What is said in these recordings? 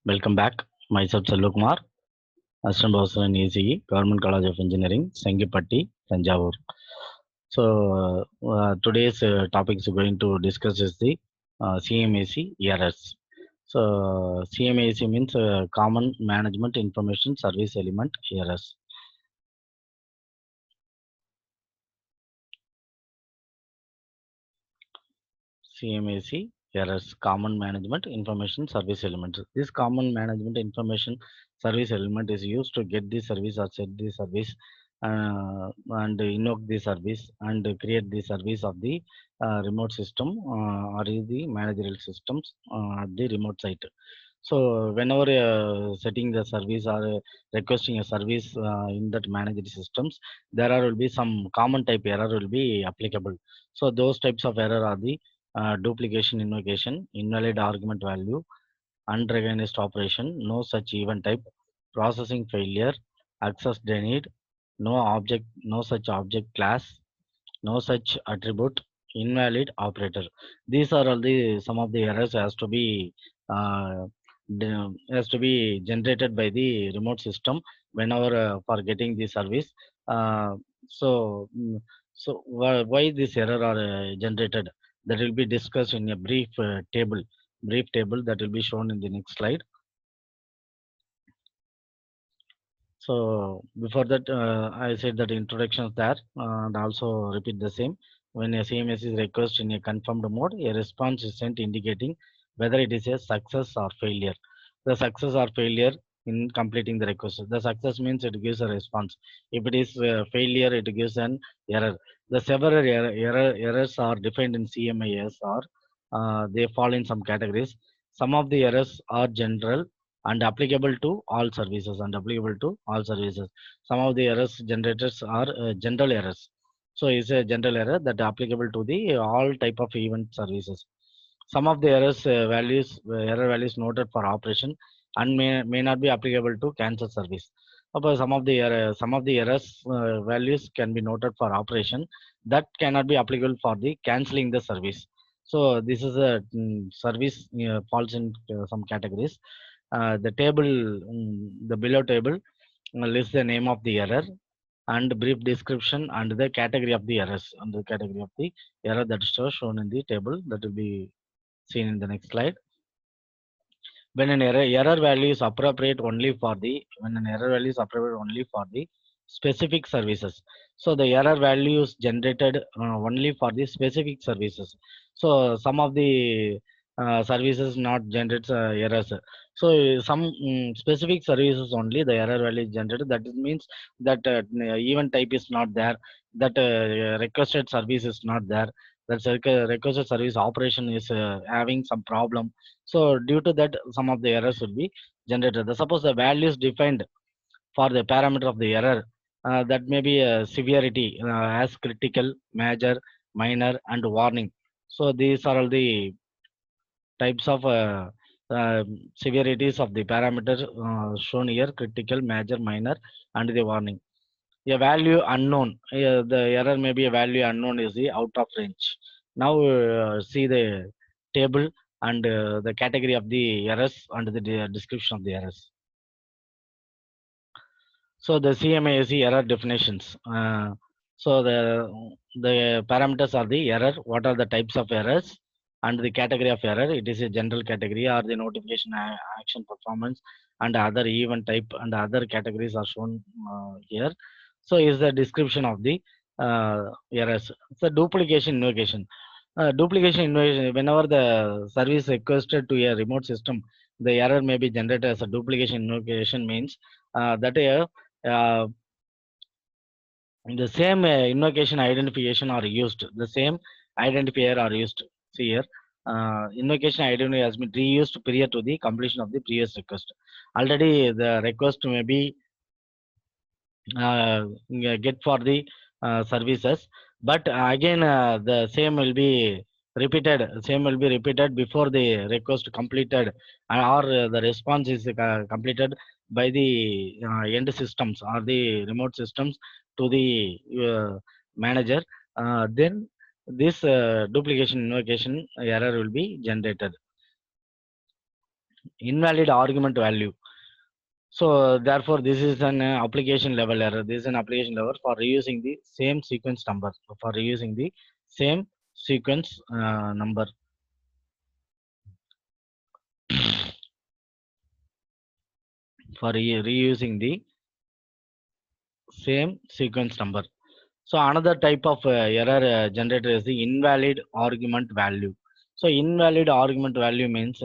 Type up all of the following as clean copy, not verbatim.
Welcome back. Myself Selvakumar, Assistant Professor in ECE, Government College of Engineering, Sengipatti, Tanjavur. So today's topics we're going to discuss is the CMAC errors. So CMAC means Common Management Information Service Element errors. CMAC errors, Common Management Information Service Element. This Common Management Information Service Element is used to get the service or set the service and invoke the service and create the service of the remote system or the managerial systems at the remote site. So whenever setting the service or requesting a service in that managed systems, there will be some common type error will be applicable. So those types of error are the duplication invocation, invalid argument value, unrecognized operation, no such event type, processing failure, access denied, no such object class, no such attribute, invalid operator. These are all the some of the errors uh, has to be generated by the remote system whenever for getting the service. Uh, so why this error are generated? That will be discussed in a brief table that will be shown in the next slide. So before that, I said that introduction is there, and also repeat the same. When a CMS is request in a confirmed mode, a response is sent indicating whether it is a success or failure. The success or failure in completing the request. The success means it gives a response. If it is failure, it gives an error. The several errors are defined in CMIS or they fall in some categories. Some of the errors are general and applicable to all services and applicable to all services. Some of the errors generators are general errors. So it's a general error that applicable to the all type of event services. Some of the error values noted for operation and may not be applicable to cancel service. But some of the errors values can be noted for operation that cannot be applicable for the canceling the service. So this is a service falls in some categories. The below table lists the name of the error and brief description and the category of the errors and the category of the error that is shown in the table that will be seen in the next slide. When an error value is appropriate only for the when an error value is appropriate only for the specific services. So the error value is generated only for the specific services. So some of the services not generates errors. So some specific services only the error value is generated. That means that event type is not there. That requested service is not there. That requested service operation is having some problem. So due to that, some of the errors will be generated. Suppose the value is defined for the parameter of the error, that may be severity as critical, major, minor, and warning. So these are all the types of severities of the parameter shown here: critical, major, minor, and the warning. A value unknown. The error may be a value unknown is the out of range. Now see the table and the category of the errors and the description of the errors. So the CMISE error definitions. So the parameters are the error. What are the types of errors and the category of error? It is a general category or the notification action performance and other event type and other categories are shown here. So is the description of the errors. So duplication invocation. Duplication invocation. Whenever the service requested to a remote system, the error may be generated as a duplication invocation means that uh, the same invocation identification are used. The same identifier are used. See here, invocation identifier has been reused prior to the completion of the previous request. Already the request may be get for the services, but again the same will be repeated before the request completed or the response is completed by the end systems or the remote systems to the manager. Then this duplication invocation error will be generated. invalid argument value. So therefore, this is an application level error. This is an application level for reusing the same sequence number. For reusing the same sequence number. For reusing the same sequence number. So another type of error generator is the invalid argument value. So invalid argument value means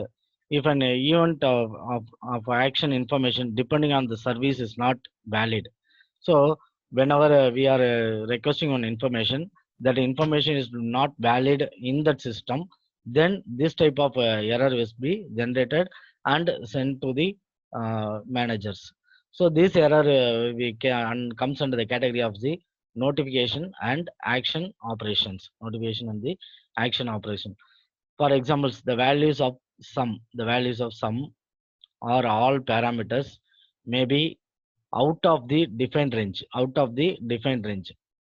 if an event of action information depending on the service is not valid. So whenever we are requesting on information, that information is not valid in that system, then this type of error will be generated and sent to the managers. So this error we can comes under the category of the notification and action operations. Notification and the action operation. For examples, the values of sum or all parameters may be out of the defined range.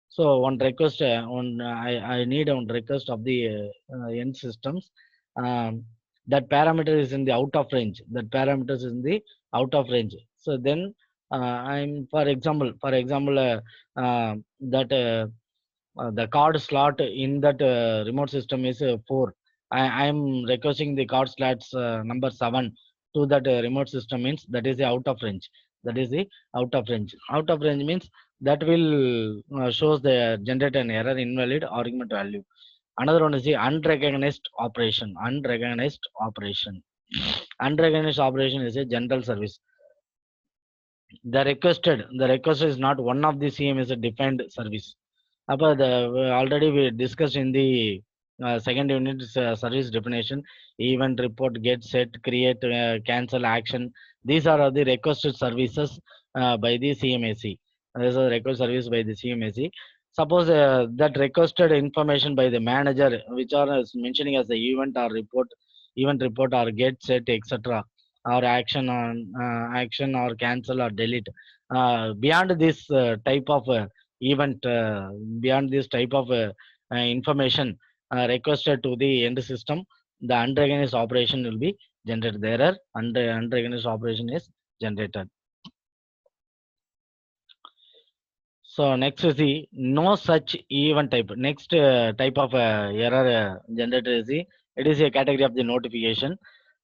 So one request I need one request of the end systems, um, that parameter is in the out of range, that parameters is in the out of range. So then I'm for example that the card slot in that remote system is 4. I'm requesting the card slots number 7 to that remote system, means that is the out of range. That is the out of range. Out of range means that will shows the generate an error invalid argument value. Another one is the unrecognized operation. Unrecognized operation. Unrecognized operation is a general service. The requested is not one of the CMS defined service. Already we discussed in the second unit service definition, event, report, get, set, create, cancel, action. These are the requested services by the CMAC. These are request service by the CMAC. Suppose that requested information by the manager, which are mentioning as the event report or get, set, etc., or action or cancel or delete. Beyond this type of event, beyond this type of information requested to the end system, the unrecognized operation will be generated. There are unrecognized operation is generated. So next is the no such event type. Next type of error generator is the, it is a category of the notification.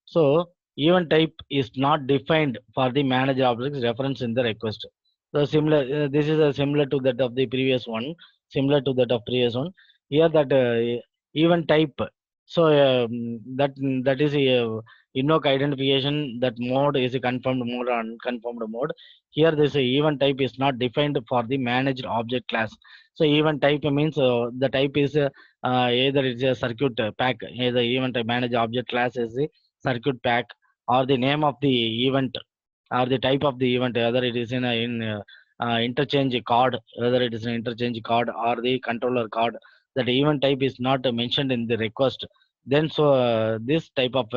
So event type is not defined for the manager objects reference in the request. So similar, this is similar to that of the previous one. Similar to that of previous one. Here that event type. So that is a invoke identification. That mode is a confirmed mode or unconfirmed mode. Here this event type is not defined for the managed object class. So event type means the type is either it's a circuit pack. Either event managed object class is the circuit pack, or the name of the event, or the type of the event, whether it is interchange card, whether it is an interchange card or the controller card. That event type is not mentioned in the request. Then so this type of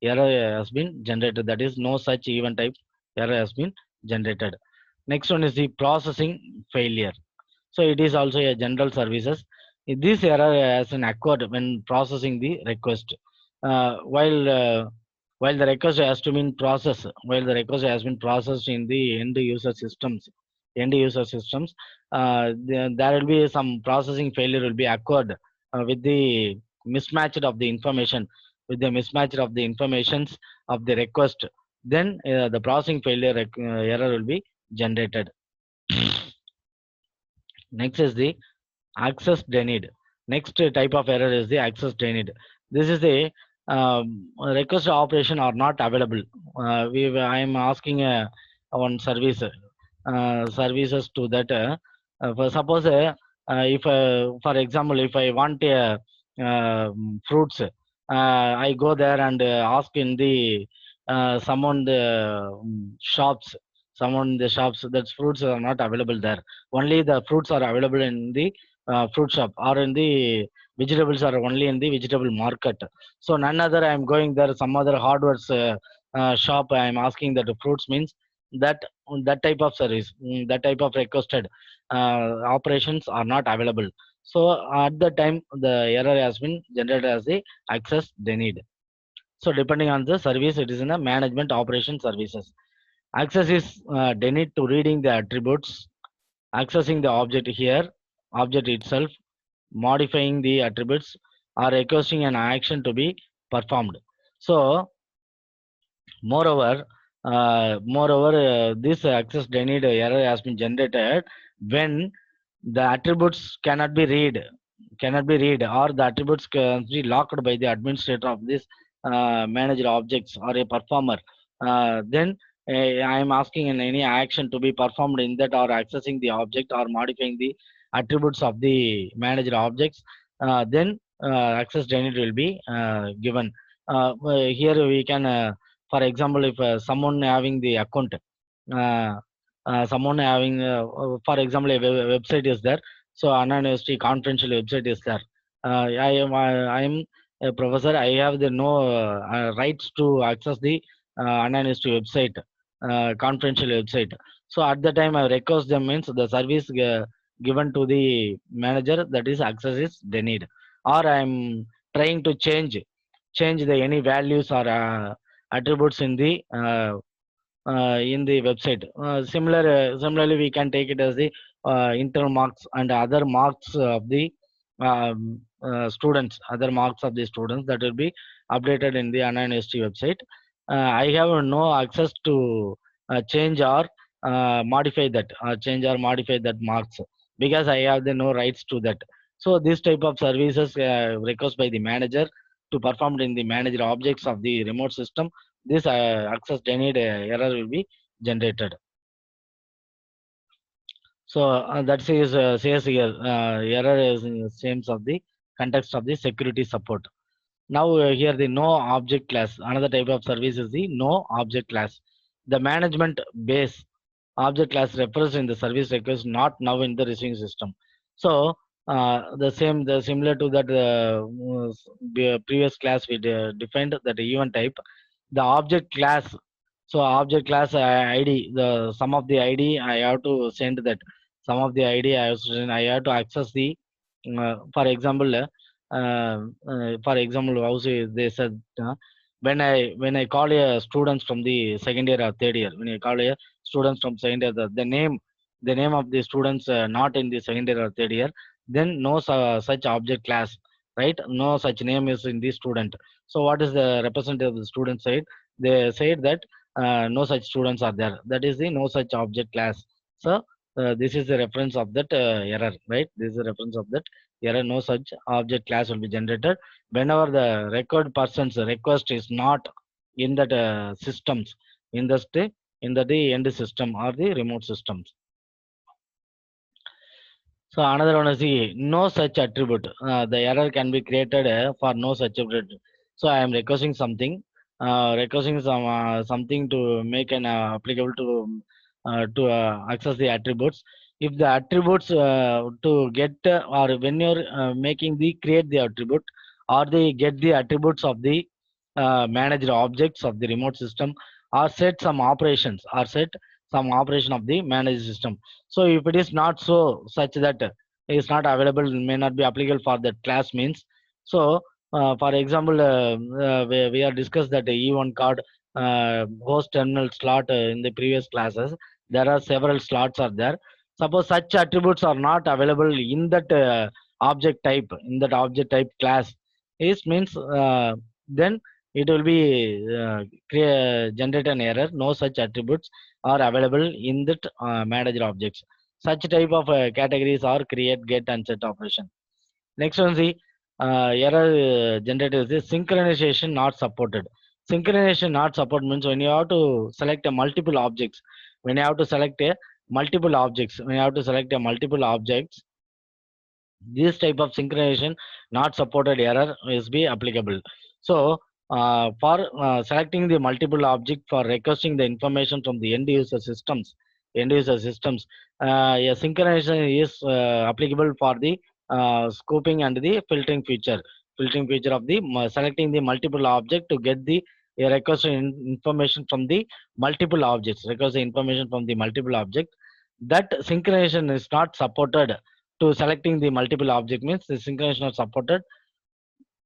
error has been generated. That is no such event type error has been generated. Next one is the processing failure. So it is also a general services. This error has an occurred when processing the request. Uh, while uh, while the request has to be processed, while the request has been processed in the end user systems, there will be some processing failure will be occurred with the mismatch of the information, with the mismatch of the informations of the request. Then the processing failure error will be generated. Next is the access denied. Next type of error is the access denied. This is the request operation are not available. I am asking one services to that. For suppose if for example if I want fruits, I go there and ask in the someone the shops, someone in the shops that fruits are not available there. Only the fruits are available in the fruit shop, or in the vegetables are only in the vegetable market. So none other I am going there, some other hardware's shop I am asking that the fruits, means that that type of service, that type of requested operations are not available. So at the time the error has been generated as the access denied. So depending on the service, it is in a management operation services. Access is denied to reading the attributes, accessing the object here, object itself, modifying the attributes, or requesting an action to be performed. So this access denied error has been generated when the attributes cannot be read, or the attributes can be locked by the administrator of this manager objects or a performer. Then I am asking in any action to be performed in that, or accessing the object or modifying the attributes of the manager objects. Then access denied will be given. Here we can for example, if someone having the account, someone having for example a website is there, so Anna University confidential website is there. I am a professor, I have the no rights to access the Anna University website, confidential website. So at the time I request them, means the service given to the manager, that is access is denied. Or I am trying to change the any values or attributes in the website. Similarly, we can take it as the internal marks and other marks of the students, other marks of the students that will be updated in the NIST website. I have no access to change or modify that marks, because I have the no rights to that. So this type of services request by the manager to performed in the manager objects of the remote system, this access denied error will be generated. So that says here error is in the same of the context of the security support. Now here the no object class, another type of service is the no object class. The management base object class refers in the service request not now in the receiving system. So the similar to that previous class we defined that event type, the object class. So object class ID, the sum of the ID I have to send that, some of the ID I have to access the for example, also they said when I call a students from the second year or third year, when I call a students from second year, the name of the students not in the second year or third year, then no such object class, right? No such name is in the student. So what is the representative of the student side? They said that no such students are there. That is the no such object class. So this is the reference of that error, right? This is the reference of that error. No such object class will be generated whenever the record person's request is not in that systems, in the end system or the remote systems. So another one is the no such attribute. The error can be created for no such attribute. So I am requesting something to make an applicable to access the attributes. If the attributes to get or when you're making the create the attribute, or they get the attributes of the managed objects of the remote system, or set some operation of the managed system. So if it is not so such that it is not available, may not be applicable for that class means. So for example, we are discussed that the E1 card host terminal slot in the previous classes. There are several slots are there. Suppose such attributes are not available in that object type class, is means then it will be generate an error. No such attributes are available in that manager objects. Such type of categories are create, get, and set operation. Next one, the error generated is the synchronization not supported. Synchronization not support means when you have to select a multiple objects, when you have to select a multiple objects, this type of synchronization not supported error is be applicable. So for selecting the multiple object for requesting the information from the end user systems, a synchronization is applicable for the scoping and the filtering feature of the selecting the multiple object to get the requested information from the multiple objects, request the information from the multiple object. That synchronization is not supported to selecting the multiple object, means the synchronization not supported,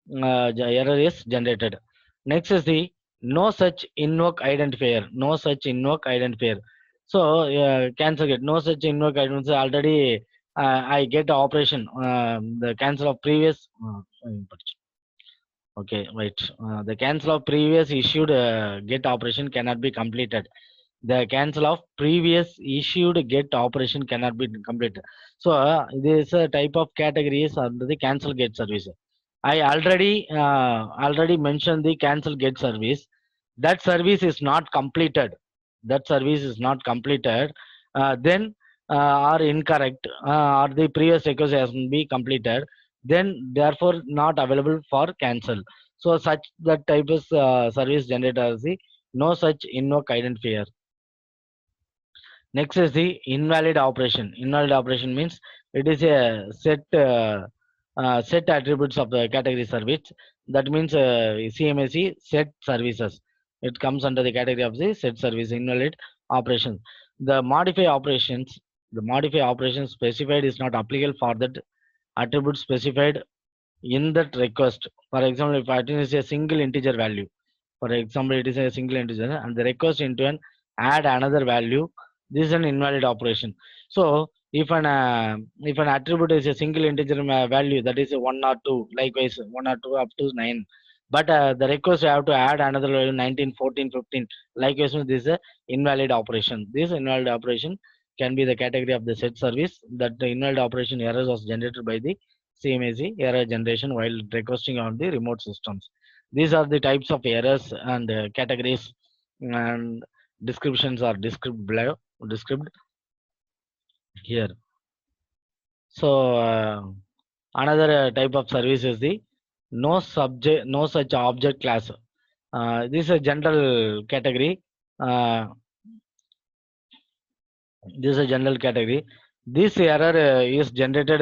the error is generated. Next is the no such invoke identifier. No such invoke identifier. So cancel get no such invoke identifier. Already I get operation. The cancel of previous. Okay, wait. The cancel of previous issued get operation cannot be completed. The cancel of previous issued get operation cannot be completed. So this type of categories under the cancel get service. I already mentioned the cancel get service. That service is not completed. That service is not completed. Then are incorrect, or the previous request has to be completed. Then therefore not available for cancel. So such that type of service generator as the no such invoke identifier. Next is the invalid operation. Invalid operation means it is a set attributes of the category service. That means CMSE set services. It comes under the category of the set service invalid operations. The modify operations, the modify operations specified is not applicable for that attribute specified in that request. For example, if it is a single integer value, for example, it is a single integer and the request into an add another value. This is an invalid operation. So if an attribute is a single integer value, that is a 1 or 2, likewise 1 or 2 up to 9. But the request you have to add another value 19, 14, 15. Likewise, this is a invalid operation. This invalid operation can be the category of the set service. That the invalid operation errors was generated by the CMISE error generation while requesting on the remote systems. These are the types of errors and categories, and descriptions are described below, described here. So another type of service is the no such object class. This is a general category. Uh, this is a general category. This error is generated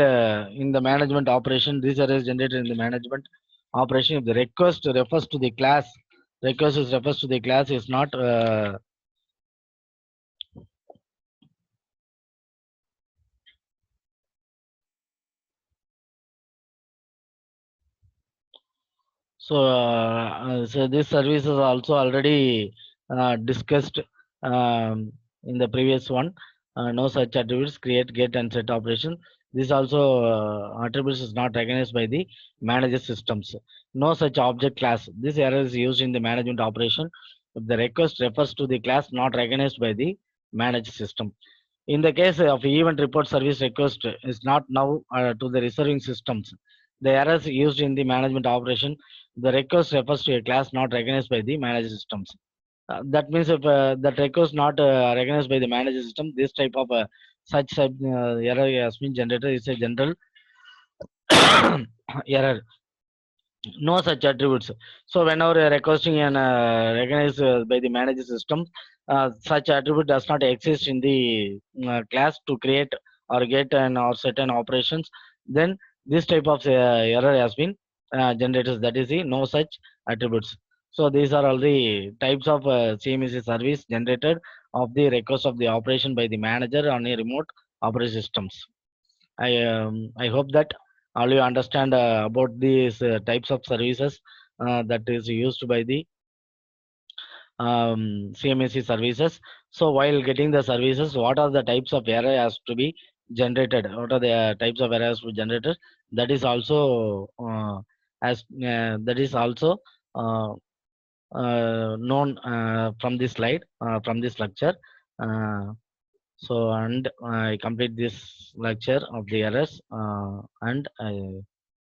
in the management operation. This error is generated in the management operation if the request refers to the class. Request is refers to the class is not so this service is also already discussed in the previous one. No such attributes create, get, and set operation. This also attributes is not recognized by the manager systems. No such object class. This error is used in the management operation if the request refers to the class not recognized by the manager system. In the case of event report service request is not now to the receiving systems. The errors used in the management operation, the request refers to a class not recognized by the manager systems. That means if that request not recognized by the manager system, this type of such type, error has been generated is a general error. No such attributes. So whenever requesting and recognized by the manager system, such attribute does not exist in the class to create or get an or certain operations. Then this type of error has been generated. That is the no such attributes. So these are all the types of CMSC service generated of the request of the operation by the manager on a remote operating systems. I hope that all you understand about these types of services that is used by the CMSC services. So while getting the services, what are the types of error has to be generated? What are the types of errors to be generated? That is also that is also uh, known from this slide, from this lecture. Uh, so and I complete this lecture of the errors and I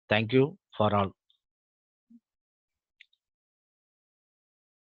thank you for all.